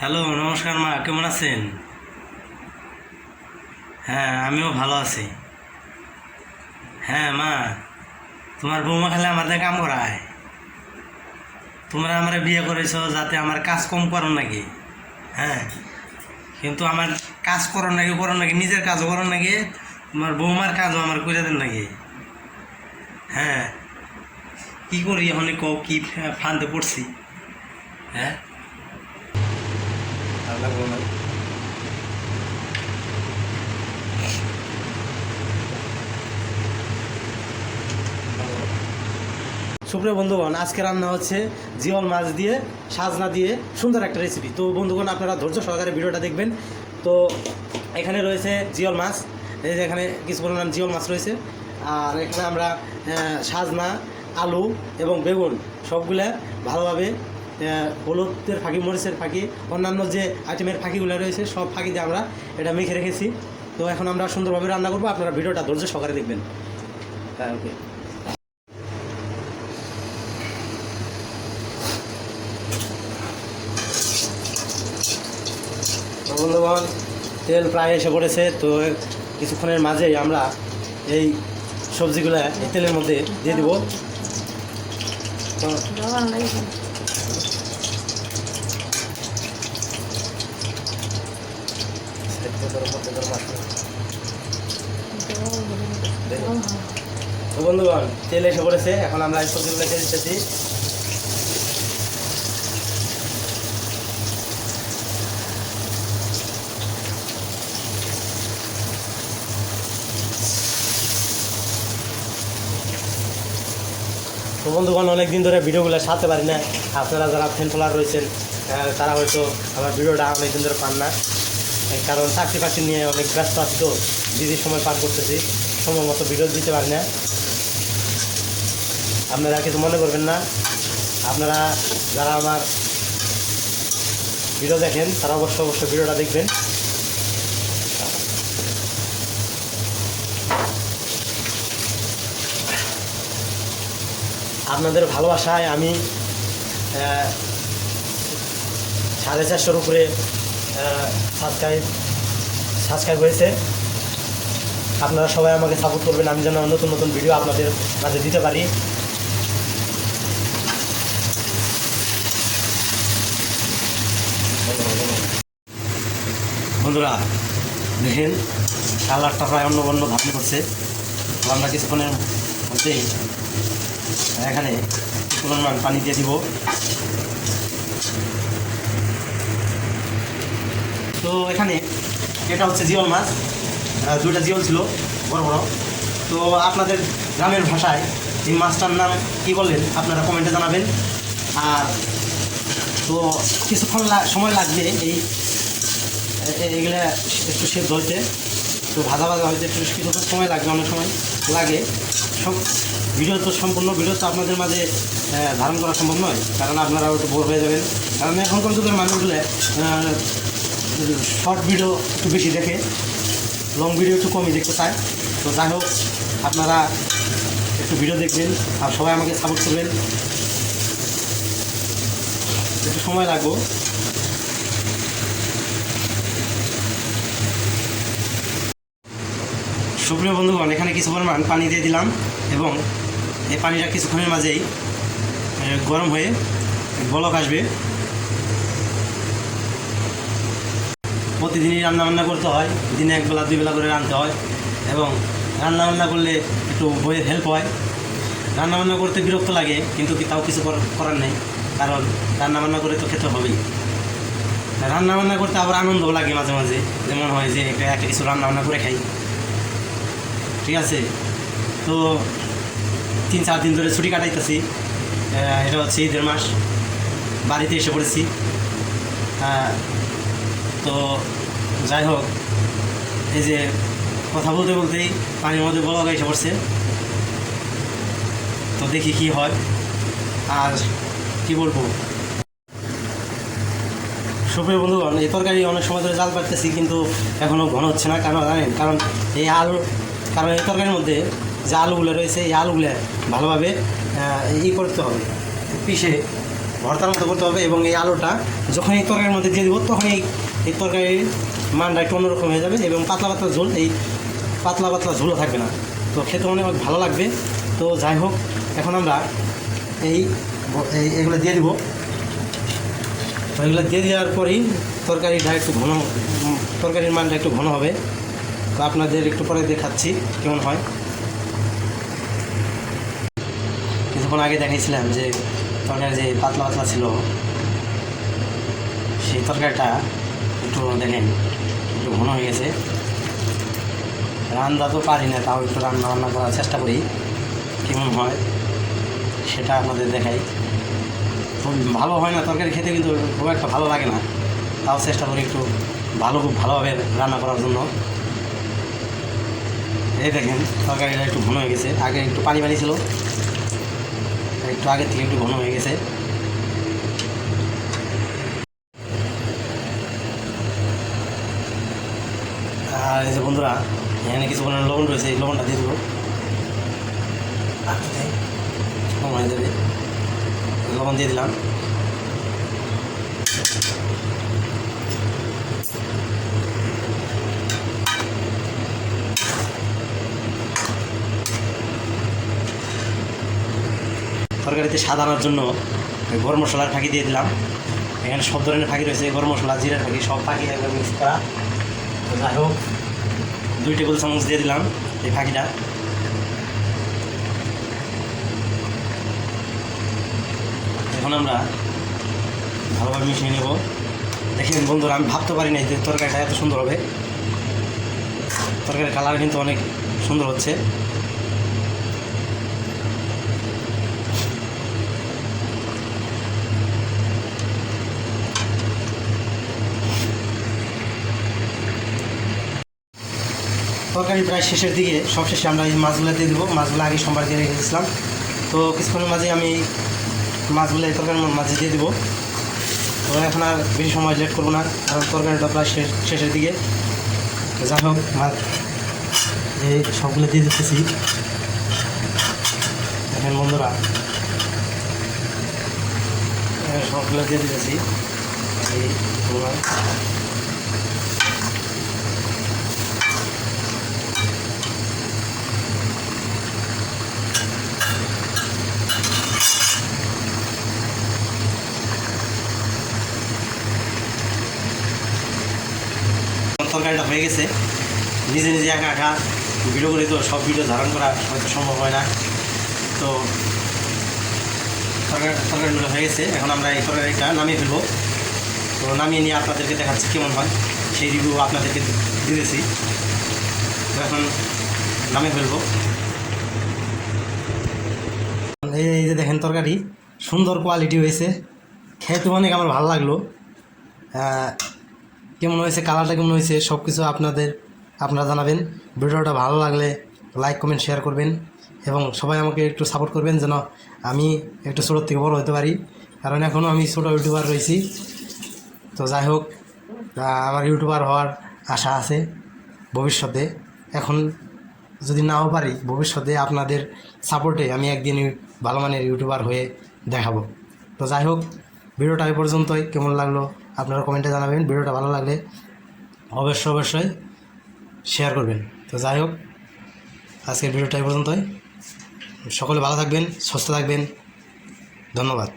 Hello, নমস্কার মা, কেমন আছেন? হ্যাঁ, আমিও ভালো আছি। হ্যাঁ মা, তোমার বৌমা খালে আমার দিয়ে কাম করায়। তোমরা আমার বিয়ে করেছো যাতে আমার কাজ কম করো নাকি? হ্যাঁ, কিন্তু আমার কাজ করো নাকি নিজের কাজও করো নাকি, তোমার বৌমার কাজও আমার করে দেন নাকি? হ্যাঁ, কি করি এখন কও, কি ফান্দে পড়ছি? হ্যাঁ, ভালো লাগলো না। সুপ্রিয় বন্ধুগণ, আজকে রান্না হচ্ছে জিওল মাছ দিয়ে সাজনা দিয়ে সুন্দর একটা রেসিপি। তো বন্ধুগণ, আপনারা ধৈর্য সহকারে ভিডিওটা দেখবেন। তো এখানে রয়েছে জিওল মাছ, এই যে এখানে কিছু পরিমাণ জিওল মাছ রয়েছে। আর এখানে আমরা সাজনা, আলু এবং বেগুন সবগুলা ভালোভাবে হলুদের ফাঁকি, মরিচের ফাঁকি, অন্যান্য যে আইটেমের ফাঁকিগুলো রয়েছে সব ফাঁকি দিয়ে আমরা এটা মেখে রেখেছি। তো এখন আমরা সুন্দরভাবে রান্না করবো, আপনারা ভিডিওটা ধৈর্য সহকারে দেখবেন। হ্যাঁ, ওকে। বন্ধুগণ, তেল প্রায় এসে পড়েছে। তো কিছুক্ষণের মাঝেই আমরা এই সবজিগুলো এই তেলের মধ্যে দিয়ে দিব। তো বন্ধুগণ, তেল এসে পড়েছে, এখন আমরা এই সবজিগুলো দিয়ে দিতেছি। তো বন্ধুগণ, অনেকদিন ধরে ভিডিওগুলো সারতে পারি না। আপনারা যারা ফ্যান ফলোয়ার রয়েছেন তারা হয়তো আমার ভিডিওটা অনেকদিন ধরে পান না, কারণ চাকরি বাকরি নিয়ে অনেক ব্যস্ত আছি। তো দিদির সময় পার করতেছি, সময় মতো ভিডিও দিতে পারি না। আপনারা কিছু মনে করবেন না। আপনারা যারা আমার ভিডিও দেখেন তারা অবশ্যই ভিডিওটা দেখবেন। আপনাদের ভালোবাসায় আমি 450-এর উপরে সাবস্ক্রাইব হয়েছে। আপনারা সবাই আমাকে সাপোর্ট করবেন, আমি যেন নতুন নতুন ভিডিও আপনাদের মাঝে দিতে পারি। বন্ধুরা দেখেন, কালারটা প্রায় অন্য ধারণ করছে। তো আমরা কিছুক্ষণের মধ্যেই এখানে পরিমাণ পানি দিয়ে দিব। তো এখানে এটা হচ্ছে জিওল মাছ, দুইটা জিওল ছিল বড় বড়। তো আপনাদের গ্রামের ভাষায় এই মাছটার নাম কী বললেন আপনারা কমেন্টে জানাবেন। আর তো কিছুক্ষণ সময় লাগবে এইগুলা একটু সেদ্ধ হইতে। তো ভাজা হইতে একটু কিছুক্ষণ সময় লাগবে, অনেক সময় লাগে। সব ভিডিও তো সম্পূর্ণ ভিডিও তো আপনাদের মাঝে ধারণ করা সম্ভব নয়, কারণ আপনারাও একটু বোর হয়ে যাবেন। কারণ এখনকার যুগের মানুষগুলো শর্ট ভিডিও একটু বেশি দেখে, লং ভিডিও একটু কমই দেখতে চায়। তো যাই হোক, আপনারা একটু ভিডিও দেখবেন আর সবাই আমাকে সাপোর্ট করবেন। একটু সময় লাগবে। সুপ্রিয় বন্ধুগণ, এখানে কিছু পরিমাণ পানি দিয়ে দিলাম এবং এই পানিটা কিছুক্ষণের মাঝেই গরম হয়ে বলক আসবে। প্রতিদিনই রান্নাবান্না করতে হয়, দিনে একবেলা দুই বেলা করে রাঁধতে হয় এবং রান্নাবান্না করলে একটু বইয়ের হেল্প হয়। রান্নাবান্না করতে বিরক্ত লাগে, কিন্তু তাও কিছু করার নেই, কারণ রান্নাবান্না করে তো খেতে হবেই। রান্নাবান্না করতে আবার আনন্দও লাগে মাঝে মাঝে, যেমন হয় যে একটা কিছু রান্নাবান্না করে খাই। ঠিক আছে, তো 3-4 দিন ধরে ছুটি কাটাইতেছি। এটা হচ্ছে ঈদের মাস, বাড়িতে এসে পড়েছি। তো যাই হোক, এই যে কথা বলতে বলতেই পানির মধ্যে বলক এসে পড়ছে। তো দেখি কি হয়, আর কি বলবো। সুপ্রিয় বন্ধুগণ, এই তরকারি অনেক সময় ধরে জাল পাড়তেছি, কিন্তু এখনও ঘন হচ্ছে না। কেন জানেন? কারণ এই তরকারির মধ্যে যে আলুগুলো রয়েছে, এই আলুগুলো ভালোভাবে করতে হবে, পিষে ভর্তার মতো করতে হবে। এবং এই আলুটা যখন এই তরকারির মধ্যে দিয়ে দেবো তখন এই তরকারির মানটা একটু অন্যরকম হয়ে যাবে এবং পাতলা পাতলা ঝোল, এই পাতলা পাতলা ঝোলও থাকবে না, তো খেতে অনেক ভালো লাগবে। তো যাই হোক, এখন আমরা এগুলো দিয়ে দিব। তো এগুলো দিয়ে দেওয়ার পরেই তরকারিটা একটু ঘন, তরকারির মানটা একটু ঘন হবে। তো আপনাদের একটু পরে দেখাচ্ছি কেমন হয়। কিছুক্ষণ আগে দেখাইছিলাম যে তরকারি যে পাতলা পাতলা ছিল, সেই তরকারিটা একটু দেখেন একটু ঘন হয়ে গেছে। রান্না তো পারি না, তাও একটু রান্না করার চেষ্টা করি, কেমন হয় সেটা আপনাদের দেখাই। খুব ভালো হয় না তরকারি খেতে, কিন্তু খুব একটা ভালো লাগে না, তাও চেষ্টা করি একটু খুব ভালোভাবে রান্না করার জন্য। এই দেখেন তরকারিটা একটু ঘন হয়ে গেছে, আগে একটু পানি পানি ছিল, একটু আগের থেকে একটু ঘন হয়ে গেছে। আর এই যে বন্ধুরা, এখানে কিছু লবণ রয়েছে, এই লবণটা দিয়ে দেবো, কম হয়ে যাবে। লবণ দিয়ে দিলাম। তরকারিতে স্বাদ আনার জন্য গরম মশলার ফাঁকি দিয়ে দিলাম। এখানে সব ধরনের ফাঁকি রয়েছে, গরম মশলা, জিরার ফাঁকি, সব ফাঁকি একবার মিক্স করা। তো যাই হোক, 2 টেবিল চামচ দিয়ে দিলাম এই ফাঁকিটা। এখন আমরা ভালোভাবে মিশিয়ে নেব। দেখেন বন্ধুরা, আমি ভাবতে পারি না যে তরকারিটা এত সুন্দর হবে। তরকারির কালার কিন্তু অনেক সুন্দর হচ্ছে। তরকারি প্রায় শেষের দিকে, সবশেষে আমরা এই মাছগুলো দিয়ে দেবো। মাছগুলো আগে সোমবার দিয়ে রেখে দিয়েছিলাম, তো কিছুক্ষণের মাঝে আমি মাছগুলো এই তরকারির মাঝে দিয়ে দেবো। তো এখন আর বেশি সময় লেট করবো না, কারণ তরকারিটা প্রায় শেষের দিকে। যাই হোক, মাছ এই সবগুলো দিয়ে দিতেছি। দেখেন বন্ধুরা, সবগুলো দিয়ে দিতেছি। এই তরকারিটা হয়ে গেছে। নিজে নিজে একা একা ভিডিও করে তো সব ভিডিও ধারণ করা হয়তো সম্ভব হয় না। তো তরকারিগুলো হয়ে গেছে, এখন আমরা এই তরকারিটা নামিয়ে ফেলবো। তো নামিয়ে নিয়ে আপনাদেরকে দেখাচ্ছি কেমন হয়, সেই রিভিউ আপনাদেরকে দিতেছি। তো এখন নামিয়ে ফেলবো। এই যে দেখেন তরকারি সুন্দর কোয়ালিটি হয়েছে, খেতে অনেক আমার ভালো লাগলো। কেমন হয়েছে, কালারটা কেমন হয়েছে, সব কিছু আপনারা জানাবেন। ভিডিওটা ভালো লাগলে লাইক কমেন্ট শেয়ার করবেন এবং সবাই আমাকে একটু সাপোর্ট করবেন, যেন আমি একটু ছোটোর থেকে বড় হতে পারি, কারণ এখনও আমি ছোটো ইউটিউবার রয়েছি। তো যাই হোক, আমার ইউটিউবার হওয়ার আশা আছে ভবিষ্যতে। এখন যদি নাও পারি, ভবিষ্যতে আপনাদের সাপোর্টে আমি একদিন ভালো মানের ইউটিউবার হয়ে দেখাবো। তো যাই হোক, ভিডিওটা এই পর্যন্তই। কেমন লাগলো আপনারা কমেন্টে জানাবেন। ভিডিওটা ভালো লাগলে অবশ্যই শেয়ার করবেন। তো যাই হোক, আজকের ভিডিওটা এই পর্যন্তই। সকলে ভালো থাকবেন, সুস্থ থাকবেন। ধন্যবাদ।